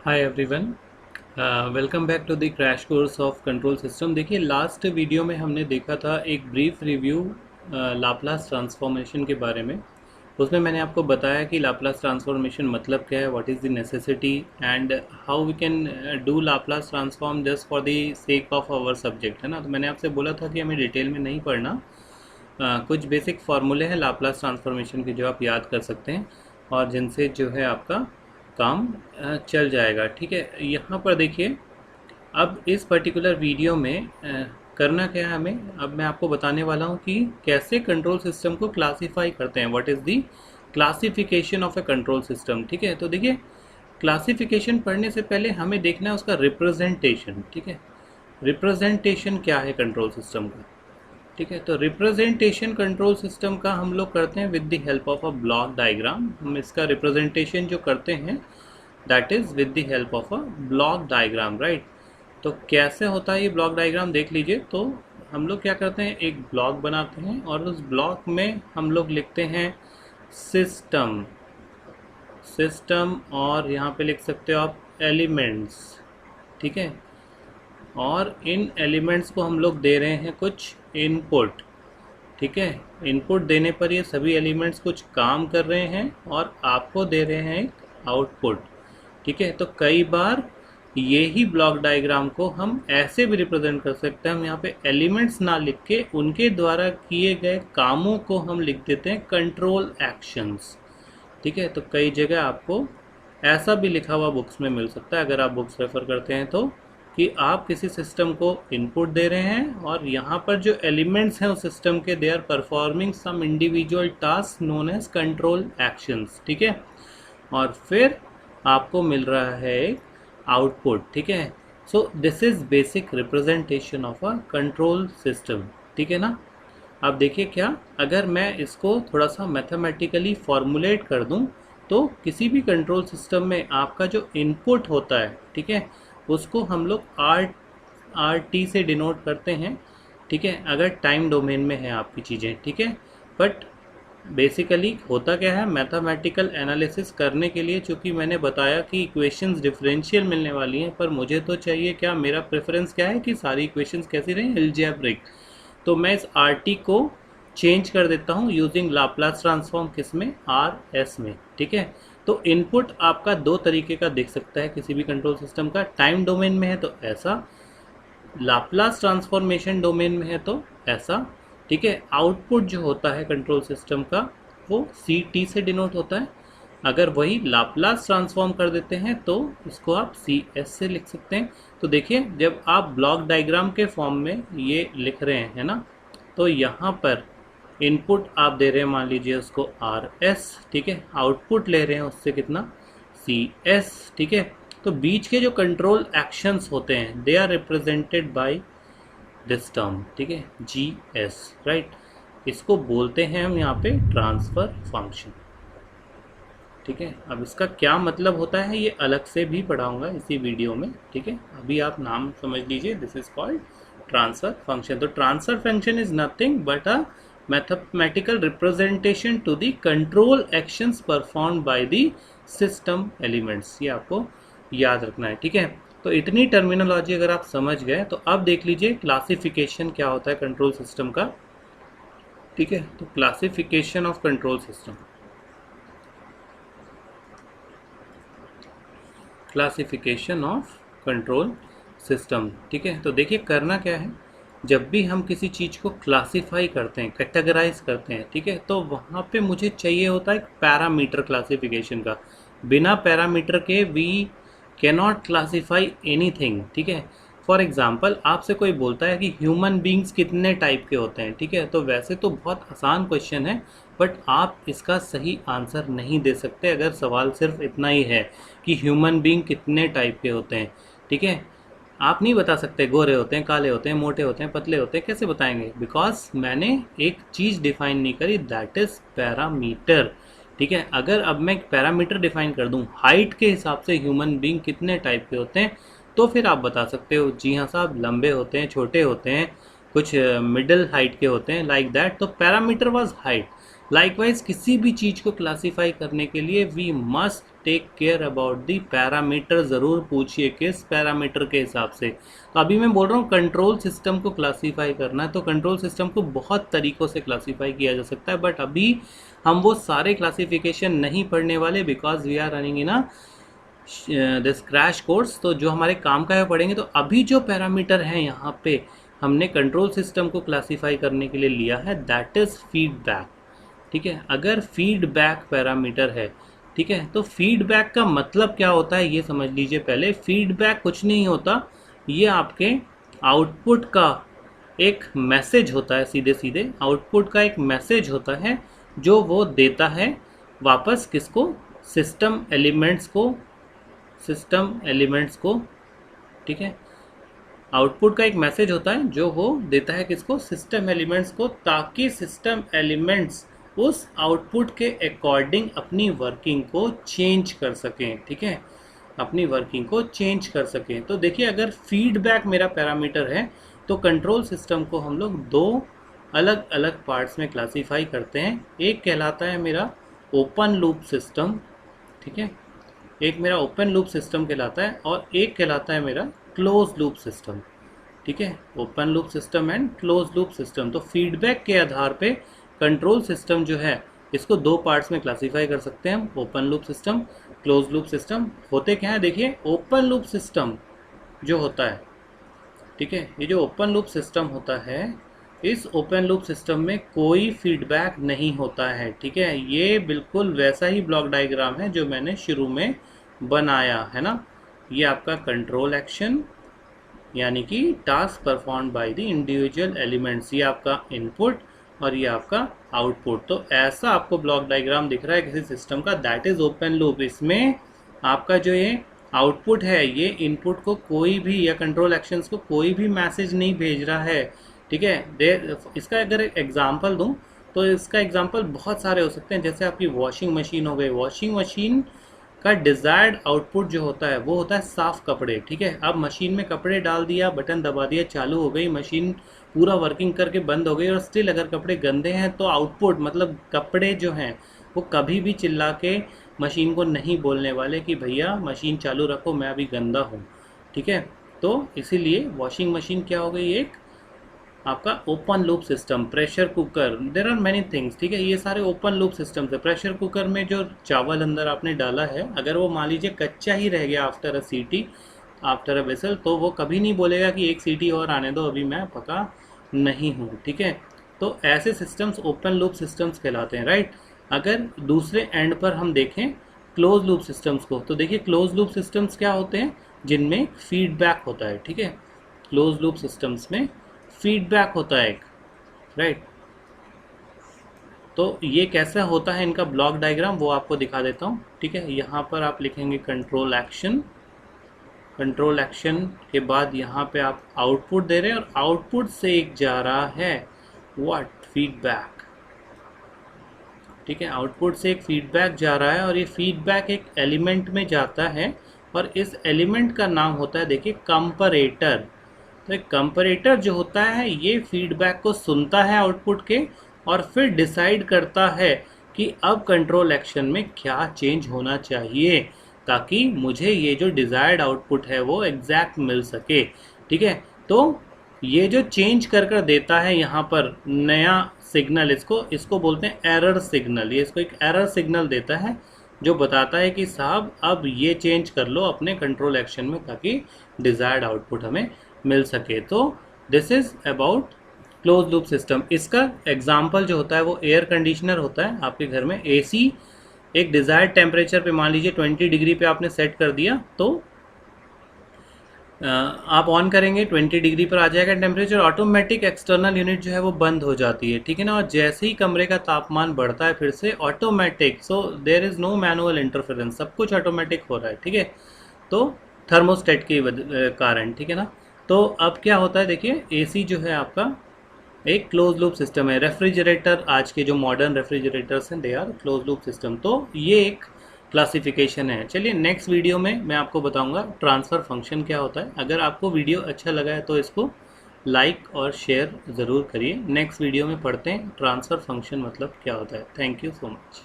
Hi everyone, welcome back to the crash course of control system. देखिए, last video में हमने देखा था एक ब्रीफ रिव्यू लाप्लास ट्रांसफॉर्मेशन के बारे में। उसमें मैंने आपको बताया कि लाप्लास ट्रांसफॉर्मेशन मतलब क्या है, what is the necessity and how we can do Laplace transform just for the sake of our subject, है ना। तो मैंने आपसे बोला था कि हमें डिटेल में नहीं पढ़ना। कुछ बेसिक फार्मूले हैं लाप्लास ट्रांसफॉर्मेशन के जो आप याद कर सकते हैं और जिनसे जो है आपका काम चल जाएगा। ठीक है, यहाँ पर देखिए, अब इस पर्टिकुलर वीडियो में करना क्या है हमें। अब मैं आपको बताने वाला हूँ कि कैसे कंट्रोल सिस्टम को क्लासीफाई करते हैं, what is the classification of A control system. ठीक है, तो देखिए, क्लासिफिकेशन पढ़ने से पहले हमें देखना है उसका रिप्रेजेंटेशन। ठीक है, रिप्रेजेंटेशन क्या है कंट्रोल सिस्टम का। ठीक है, तो रिप्रेजेंटेशन कंट्रोल सिस्टम का हम लोग करते हैं with the help of a block diagram. हम इसका रिप्रेजेंटेशन जो करते हैं that is with the help of a block diagram, right. तो कैसे होता है ये ब्लॉक डायग्राम देख लीजिए। तो हम लोग क्या करते हैं, एक ब्लॉक बनाते हैं और उस ब्लॉक में हम लोग लिखते हैं सिस्टम। सिस्टम और यहाँ पे लिख सकते हो आप एलिमेंट्स। ठीक है, और इन एलिमेंट्स को हम लोग दे रहे हैं कुछ इनपुट। ठीक है, इनपुट देने पर ये सभी एलिमेंट्स कुछ काम कर रहे हैं और आपको दे रहे हैं एक आउटपुट। ठीक है, तो कई बार ये ही ब्लॉक डायग्राम को हम ऐसे भी रिप्रेजेंट कर सकते हैं। हम यहाँ पे एलिमेंट्स ना लिख के उनके द्वारा किए गए कामों को हम लिख देते हैं कंट्रोल एक्शंस। ठीक है, तो कई जगह आपको ऐसा भी लिखा हुआ बुक्स में मिल सकता है, अगर आप बुक्स रेफर करते हैं तो, कि आप किसी सिस्टम को इनपुट दे रहे हैं और यहाँ पर जो एलिमेंट्स हैं उस सिस्टम के, they are performing some individual task known as control actions. ठीक है, और फिर आपको मिल रहा है आउटपुट। ठीक है, so this is basic representation of a control system. ठीक है ना। अब देखिए, क्या अगर मैं इसको थोड़ा सा मैथमेटिकली फॉर्मुलेट कर दूं, तो किसी भी कंट्रोल सिस्टम में आपका जो इनपुट होता है, ठीक है, उसको हम लोग आर टी से डिनोट करते हैं। ठीक है, अगर टाइम डोमेन में है आपकी चीज़ें। ठीक है, बट बेसिकली होता क्या है, मैथमेटिकल एनालिसिस करने के लिए, चूंकि मैंने बताया कि इक्वेशंस डिफरेंशियल मिलने वाली हैं, पर मुझे तो चाहिए क्या, मेरा प्रेफरेंस क्या है कि सारी इक्वेशंस कैसी रहें, अलजेब्रिक। तो मैं इस आर टी को चेंज कर देता हूँ यूजिंग लाप्लास ट्रांसफॉर्म, किस में, आर एस में। ठीक है, तो इनपुट आपका दो तरीके का दिख सकता है किसी भी कंट्रोल सिस्टम का। टाइम डोमेन में है तो ऐसा, लाप्लास ट्रांसफॉर्मेशन डोमेन में है तो ऐसा। ठीक है, आउटपुट जो होता है कंट्रोल सिस्टम का वो सी टी से डिनोट होता है। अगर वही लाप्लास ट्रांसफॉर्म कर देते हैं तो इसको आप सी एस से लिख सकते हैं। तो देखिए, जब आप ब्लॉक डायग्राम के फॉर्म में ये लिख रहे हैं, है ना, तो यहाँ पर इनपुट आप दे रहे हैं, मान लीजिए उसको आर एस। ठीक है, आउटपुट ले रहे हैं उससे कितना, सी एस। ठीक है, तो बीच के जो कंट्रोल एक्शंस होते हैं they are represented by this term. ठीक है, जी एस, राइट। इसको बोलते हैं हम यहाँ पे ट्रांसफर फंक्शन। ठीक है, अब इसका क्या मतलब होता है ये अलग से भी पढ़ाऊंगा इसी वीडियो में। ठीक है, अभी आप नाम समझ लीजिए, this is called transfer function. तो transfer function is nothing but a mathematical representation to the control actions performed by the system elements. ये आपको याद रखना है। ठीक है, तो इतनी टर्मिनोलॉजी अगर आप समझ गए तो अब देख लीजिए क्लासिफिकेशन क्या होता है कंट्रोल सिस्टम का। ठीक है, तो classification of control system, classification of control system. ठीक है, तो देखिए करना क्या है, जब भी हम किसी चीज़ को क्लासिफाई करते हैं, कैटेगराइज करते हैं, ठीक है, तो वहाँ पे मुझे चाहिए होता है एक पैरामीटर क्लासिफिकेशन का। बिना पैरामीटर के वी कैनॉट क्लासीफाई एनीथिंग। ठीक है, फॉर एग्जाम्पल आपसे कोई बोलता है कि ह्यूमन बींग्स कितने टाइप के होते हैं। ठीक है, तो वैसे तो बहुत आसान क्वेश्चन है, बट आप इसका सही आंसर नहीं दे सकते अगर सवाल सिर्फ इतना ही है कि ह्यूमन बींग कितने टाइप के होते हैं। ठीक है, आप नहीं बता सकते गोरे होते हैं, काले होते हैं, मोटे होते हैं, पतले होते हैं, कैसे बताएंगे, बिकॉज मैंने एक चीज़ डिफाइन नहीं करी, दैट इज़ पैरामीटर। ठीक है, अगर अब मैं एक पैरामीटर डिफाइन कर दूं, हाइट के हिसाब से ह्यूमन बींग कितने टाइप के होते हैं, तो फिर आप बता सकते हो जी हाँ साहब, लंबे होते हैं, छोटे होते हैं, कुछ मिडिल हाइट के होते हैं, लाइक दैट। तो पैरामीटर वाज हाइट। लाइकवाइज किसी भी चीज़ को क्लासीफाई करने के लिए we must take care about the parameter, ज़रूर पूछिए किस पैरामीटर के हिसाब से। तो अभी मैं बोल रहा हूँ कंट्रोल सिस्टम को क्लासीफाई करना है, तो कंट्रोल सिस्टम को बहुत तरीक़ों से क्लासीफाई किया जा सकता है, बट अभी हम वो सारे क्लासिफिकेशन नहीं पढ़ने वाले, because we are running in a this crash course. तो जो हमारे काम का है पढ़ेंगे। तो अभी जो पैरामीटर हैं यहाँ पे हमने कंट्रोल सिस्टम को क्लासीफाई करने के लिए लिया है, दैट इज़ फीडबैक। ठीक है, अगर फीडबैक पैरामीटर है, ठीक है, तो फीडबैक का मतलब क्या होता है ये समझ लीजिए पहले। फीडबैक कुछ नहीं होता, ये आपके आउटपुट का एक मैसेज होता है, सीधे सीधे आउटपुट का एक मैसेज होता है जो वो देता है वापस किसको, सिस्टम एलिमेंट्स को, सिस्टम एलिमेंट्स को। ठीक है, आउटपुट का एक मैसेज होता है जो वो देता है किसको, सिस्टम एलिमेंट्स को, ताकि सिस्टम एलिमेंट्स उस आउटपुट के अकॉर्डिंग अपनी वर्किंग को चेंज कर सकें। ठीक है, अपनी वर्किंग को चेंज कर सकें। तो देखिए, अगर फीडबैक मेरा पैरामीटर है तो कंट्रोल सिस्टम को हम लोग दो अलग अलग पार्ट्स में क्लासीफाई करते हैं। एक कहलाता है मेरा ओपन लूप सिस्टम, ठीक है, एक मेरा ओपन लूप सिस्टम कहलाता है, और एक कहलाता है मेरा क्लोज लूप सिस्टम। ठीक है, open loop system and close loop system. तो फीडबैक के आधार पे कंट्रोल सिस्टम जो है इसको दो पार्ट्स में क्लासीफाई कर सकते हैं हम, open loop system, close loop system. होते क्या है देखिए, ओपन लूप सिस्टम जो होता है, ठीक है, ये जो ओपन लूप सिस्टम होता है, इस ओपन लूप सिस्टम में कोई फीडबैक नहीं होता है। ठीक है, ये बिल्कुल वैसा ही ब्लॉक डायग्राम है जो मैंने शुरू में बनाया है ना। ये आपका कंट्रोल एक्शन यानी कि task perform by the individual elements, ये आपका इनपुट और ये आपका आउटपुट। तो ऐसा आपको ब्लॉक डायग्राम दिख रहा है किसी सिस्टम का, दैट इज ओपन लूप। इसमें आपका जो ये आउटपुट है, ये इनपुट को कोई भी, या कंट्रोल एक्शंस को कोई भी मैसेज नहीं भेज रहा है। ठीक है, इसका अगर एग्जांपल दूं तो इसका एग्जांपल बहुत सारे हो सकते हैं। जैसे आपकी वॉशिंग मशीन हो गई, वॉशिंग मशीन का डिज़ायर्ड आउटपुट जो होता है वो होता है साफ़ कपड़े। ठीक है, अब मशीन में कपड़े डाल दिया, बटन दबा दिया, चालू हो गई मशीन, पूरा वर्किंग करके बंद हो गई, और स्टिल अगर कपड़े गंदे हैं तो आउटपुट मतलब कपड़े जो हैं वो कभी भी चिल्ला के मशीन को नहीं बोलने वाले कि भैया मशीन चालू रखो, मैं अभी गंदा हूँ। ठीक है, तो इसीलिए वॉशिंग मशीन क्या हो गई, एक आपका open loop system. Pressure cooker, there are many things. ठीक है, ये सारे ओपन लूप सिस्टम है। प्रेशर कुकर में जो चावल अंदर आपने डाला है, अगर वो मान लीजिए कच्चा ही रह गया आफ्टर अ सीटी, आफ्टर अ विसल, तो वो कभी नहीं बोलेगा कि एक सीटी और आने दो, अभी मैं पका नहीं हूँ। ठीक है, तो ऐसे सिस्टम्स ओपन लूप सिस्टम्स कहलाते हैं, राइट। अगर दूसरे एंड पर हम देखें क्लोज लूप सिस्टम्स को, तो देखिए क्लोज लूप सिस्टम्स क्या होते हैं, जिनमें फीडबैक होता है। ठीक है, क्लोज लूप सिस्टम्स में फीडबैक होता है एक, राइट। तो ये कैसा होता है इनका ब्लॉक डायग्राम, वो आपको दिखा देता हूँ। ठीक है, यहाँ पर आप लिखेंगे कंट्रोल एक्शन, कंट्रोल एक्शन के बाद यहाँ पे आप आउटपुट दे रहे हैं, और आउटपुट से एक जा रहा है व्हाट, फीडबैक। ठीक है, आउटपुट से एक फीडबैक जा रहा है, और ये फीडबैक एक एलिमेंट में जाता है, और इस एलिमेंट का नाम होता है देखिए कंपैरेटर। तो एक कंपैरेटर जो होता है ये फीडबैक को सुनता है आउटपुट के, और फिर डिसाइड करता है कि अब कंट्रोल एक्शन में क्या चेंज होना चाहिए, ताकि मुझे ये जो डिज़ायर्ड आउटपुट है वो एग्जैक्ट मिल सके। ठीक है, तो ये जो चेंज कर कर देता है यहाँ पर नया सिग्नल, इसको बोलते हैं एरर सिग्नल। ये इसको एक एरर सिग्नल देता है जो बताता है कि साहब अब ये चेंज कर लो अपने कंट्रोल एक्शन में, ताकि डिज़ायर्ड आउटपुट हमें मिल सके। तो this is about close loop system. इसका एग्जाम्पल जो होता है वो एयर कंडीशनर होता है। आपके घर में एसी एक डिज़ायर्ड टेम्परेचर पे, मान लीजिए 20 डिग्री पे आपने सेट कर दिया, तो आप ऑन करेंगे 20 डिग्री पर आ जाएगा टेम्परेचर, ऑटोमेटिक एक्सटर्नल यूनिट जो है वो बंद हो जाती है। ठीक है ना, और जैसे ही कमरे का तापमान बढ़ता है फिर से automatic, so there is no manual interference, सब कुछ ऑटोमेटिक हो रहा है। ठीक है, तो थर्मोस्टेट के कारण। ठीक है ना, तो अब क्या होता है देखिए, एसी जो है आपका एक क्लोज लूप सिस्टम है। रेफ्रिजरेटर, आज के जो मॉडर्न रेफ्रिजरेटर्स हैं, they are close loop system. तो ये एक क्लासिफिकेशन है। चलिए नेक्स्ट वीडियो में मैं आपको बताऊंगा ट्रांसफ़र फंक्शन क्या होता है। अगर आपको वीडियो अच्छा लगा है तो इसको लाइक और शेयर ज़रूर करिए। नेक्स्ट वीडियो में पढ़ते हैं ट्रांसफ़र फंक्शन मतलब क्या होता है। Thank you so much.